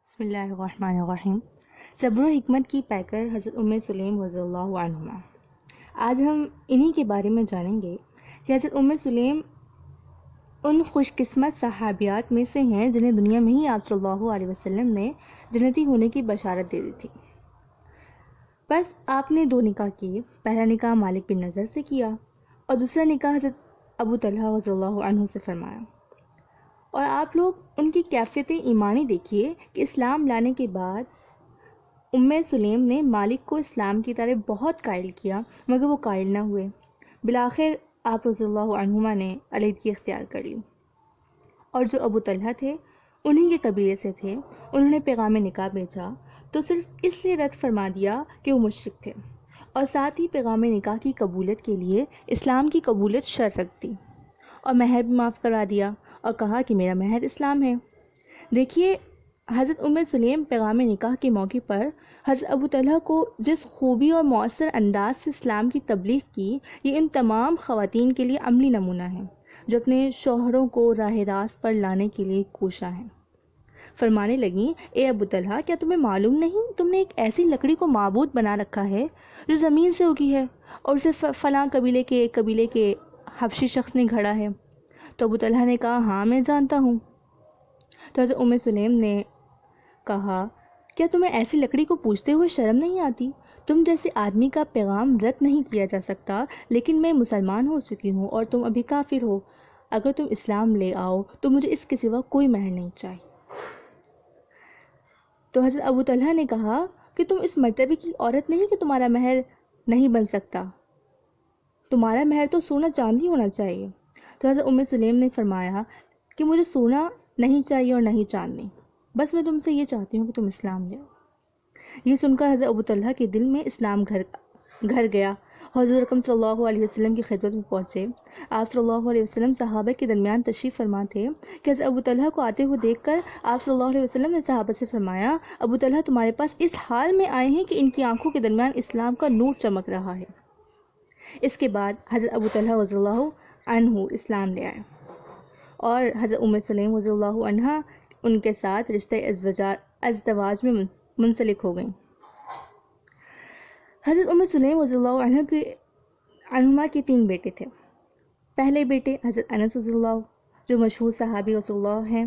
بسم اللہ الرحمن الرحیم۔ صبر و حکمت کی پیکر حضرت سلیم رضی اللہ عنہما۔ آج ہم انہی کے بارے میں جانیں گے کہ حضرت سلیم ان خوش قسمت صحابیات میں سے ہیں جنہیں دنیا میں ہی آپ صلی اللہ علیہ وسلم نے جنتی ہونے کی بشارت دے دی تھی۔ بس آپ نے 2 نکاح کیے۔ پہلا نکاح مالک بن نضر سے کیا اور دوسرا نکاح حضرت ابو طلحہ رضی اللہ عنہ سے فرمایا۔ اور آپ لوگ ان کی کیفیت ایمانی دیکھیے کہ اسلام لانے کے بعد سلیم نے مالک کو اسلام کی طرف بہت قائل کیا مگر وہ قائل نہ ہوئے۔ بالآخر آپ رضی اللہ عنہما نے علیحدگی اختیار کر لی، اور جو ابو طلحہ تھے انہی کے قبیلے سے تھے، انہوں نے پیغام نکاح بھیجا تو صرف اس لیے رد فرما دیا کہ وہ مشرک تھے، اور ساتھ ہی پیغام نکاح کی قبولیت کے لیے اسلام کی قبولیت شرط رکھ دی، اور مہر بھی معاف کروا دیا اور کہا کہ میرا مہر اسلام ہے۔ دیکھیے حضرت سلیم پیغام نکاح کے موقع پر حضرت ابو طلحہ کو جس خوبی اور مؤثر انداز سے اسلام کی تبلیغ کی، یہ ان تمام خواتین کے لیے عملی نمونہ ہے جو اپنے شوہروں کو راہ راست پر لانے کے لیے کوشاں ہیں۔ فرمانے لگیں، اے ابو طلحہ، کیا تمہیں معلوم نہیں تم نے ایک ایسی لکڑی کو معبود بنا رکھا ہے جو زمین سے اگی ہے اور اسے فلاں قبیلے کے حبشی شخص نے گھڑا ہے؟ تو ابو طلحہ نے کہا، ہاں میں جانتا ہوں۔ تو حضرت سلیم نے کہا، کیا تمہیں ایسی لکڑی کو پوچھتے ہوئے شرم نہیں آتی؟ تم جیسے آدمی کا پیغام رد نہیں کیا جا سکتا، لیکن میں مسلمان ہو چکی ہوں اور تم ابھی کافر ہو۔ اگر تم اسلام لے آؤ تو مجھے اس کے سوا کوئی مہر نہیں چاہیے۔ تو حضرت ابو طلحہ نے کہا کہ تم اس مرتبے کی عورت نہیں کہ تمہارا مہر نہیں بن سکتا، تمہارا مہر تو سونا چاندی ہونا چاہیے۔ تو حضرت سلیم نے فرمایا کہ مجھے سونا نہیں چاہیے اور نہیں چاندنی، بس میں تم سے یہ چاہتی ہوں کہ تم اسلام لے آؤ۔ یہ سن کر حضرت ابو طلحہ کے دل میں اسلام گھر گیا۔ حضور اکرم صلی اللہ علیہ وسلم کی خدمت میں پہنچے۔ آپ صلی اللہ علیہ وسلم صحابہ کے درمیان تشریف فرما تھے کہ حضرت ابو طلحہ کو آتے ہوئے دیکھ کر آپ صلی اللہ علیہ وسلم نے صحابہ سے فرمایا، ابو طلحہ تمہارے پاس اس حال میں آئے ہیں کہ ان کی آنکھوں کے درمیان اسلام کا نور چمک رہا ہے۔ اس کے بعد حضرت ابو طلحہ رضی اللہ عنہ اسلام لے آئے، اور حضرت سلیم رضی اللہ عنہ ان کے ساتھ رشتہ ازدواج میں منسلک ہو گئیں۔ حضرت سلیم رضی اللہ عنہما کے 3 بیٹے تھے۔ پہلے بیٹے حضرت انس رضی اللہ، جو مشہور صحابی رسول اللہ ہیں،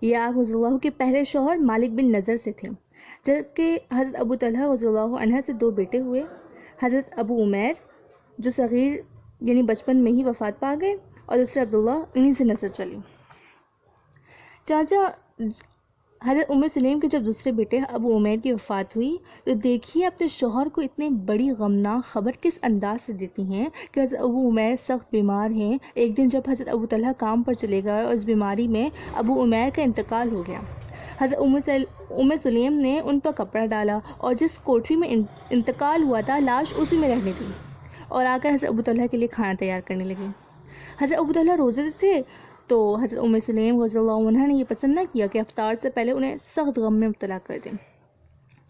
یہ آپ رضی اللہ کے پہلے شوہر مالک بن نضر سے تھے، جبکہ حضرت ابو طلحہ رضی اللہ عنہ سے 2 بیٹے ہوئے، حضرت ابو عمیر جو صغیر یعنی بچپن میں ہی وفات پا گئے، اور دوسرے عبداللہ، انہی سے نسل چلی۔ چاچا حضرت سلیم کے جب دوسرے بیٹے ابو عمیر کی وفات ہوئی تو دیکھیے اپنے شوہر کو اتنی بڑی غمناک خبر کس انداز سے دیتی ہیں کہ حضرت ابو عمیر سخت بیمار ہیں۔ ایک دن جب حضرت ابو طلحہ کام پر چلے گئے اور اس بیماری میں ابو عمیر کا انتقال ہو گیا، حضرت سلیم نے ان پر کپڑا ڈالا اور جس کوٹری میں انتقال ہوا تھا لاش اسی میں رہنے دی، اور آ کر حضرت ابو طلحہ کے لیے کھانا تیار کرنے لگی۔ حضرت ابو طلحہ روزے تھے تو حضرت سلیم رضی اللہ عنہ نے یہ پسند نہ کیا کہ افطار سے پہلے انہیں سخت غم میں مبتلا کر دیں۔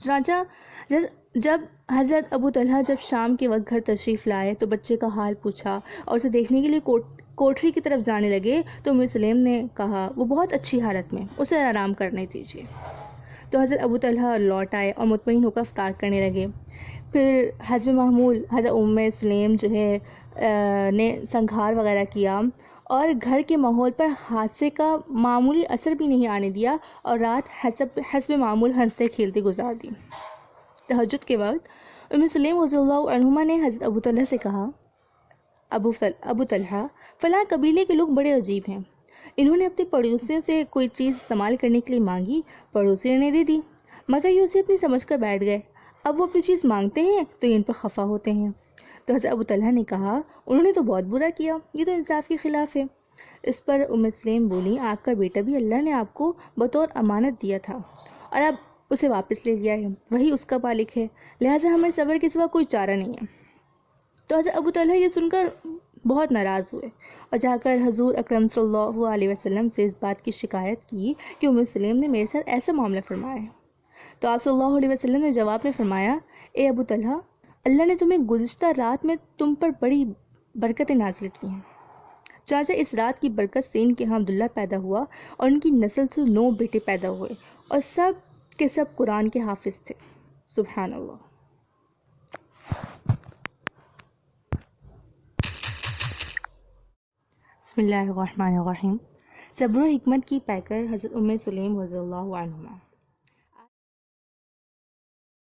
چنانچہ جب حضرت ابو طلحہ جب شام کے وقت گھر تشریف لائے تو بچے کا حال پوچھا اور اسے دیکھنے کے لیے کوٹری کی طرف جانے لگے تو سلیم نے کہا، وہ بہت اچھی حالت میں، اسے آرام کرنے دیجیے۔ تو حضرت ابو طلحہ لوٹ آئے اور مطمئن ہو کر افطار کرنے لگے۔ پھر حسب معمول حضرت سلیم جو ہے نے سنگھار وغیرہ کیا اور گھر کے ماحول پر حادثے کا معمولی اثر بھی نہیں آنے دیا، اور رات حسب معمول ہنستے کھیلتے گزار دی۔ تہجد کے وقت سلیم رضی اللہ عنہما نے حضرت ابو طلحہ سے کہا، ابو طلحہ، فلاں قبیلے کے لوگ بڑے عجیب ہیں، انہوں نے اپنے پڑوسیوں سے کوئی چیز استعمال کرنے کے لیے مانگی، پڑوسیوں نے دے دی، مگر یہ اسے اپنی سمجھ کر بیٹھ گئے، اب وہ اپنی چیز مانگتے ہیں تو یہ ان پر خفا ہوتے ہیں۔ تو حضرت ابو طلحہ نے کہا، انہوں نے تو بہت برا کیا، یہ تو انصاف کے خلاف ہے۔ اس پر سلیم بولی، آپ کا بیٹا بھی اللہ نے آپ کو بطور امانت دیا تھا اور اب اسے واپس لے لیا ہے، وہی اس کا مالک ہے، لہٰذا ہمیں صبر کے سوا کوئی چارہ نہیں ہے۔ تو حضرت ابو طلحہ یہ سن کر بہت ناراض ہوئے اور جا کر حضور اکرم صلی اللہ علیہ وسلم سے اس بات کی شکایت کی کہ سلیم نے میرے ساتھ ایسا معاملہ فرمایا ہے۔ تو آپ صلی اللہ علیہ وسلم نے جواب میں فرمایا، اے ابو طلحہ، اللہ نے تمہیں گزشتہ رات میں تم پر بڑی برکتیں نازل کی ہیں۔ چانچہ اس رات کی برکت سے ان کے ہاں عبداللہ پیدا ہوا اور ان کی نسل سے 9 بیٹے پیدا ہوئے، اور سب کہ سب قرآن کے حافظ تھے. سبحان اللہ. بسم اللہ الرحمن الرحیم. صبر و حکمت کی پیکر حضرت ام سلیم رضی اللہ عنہما.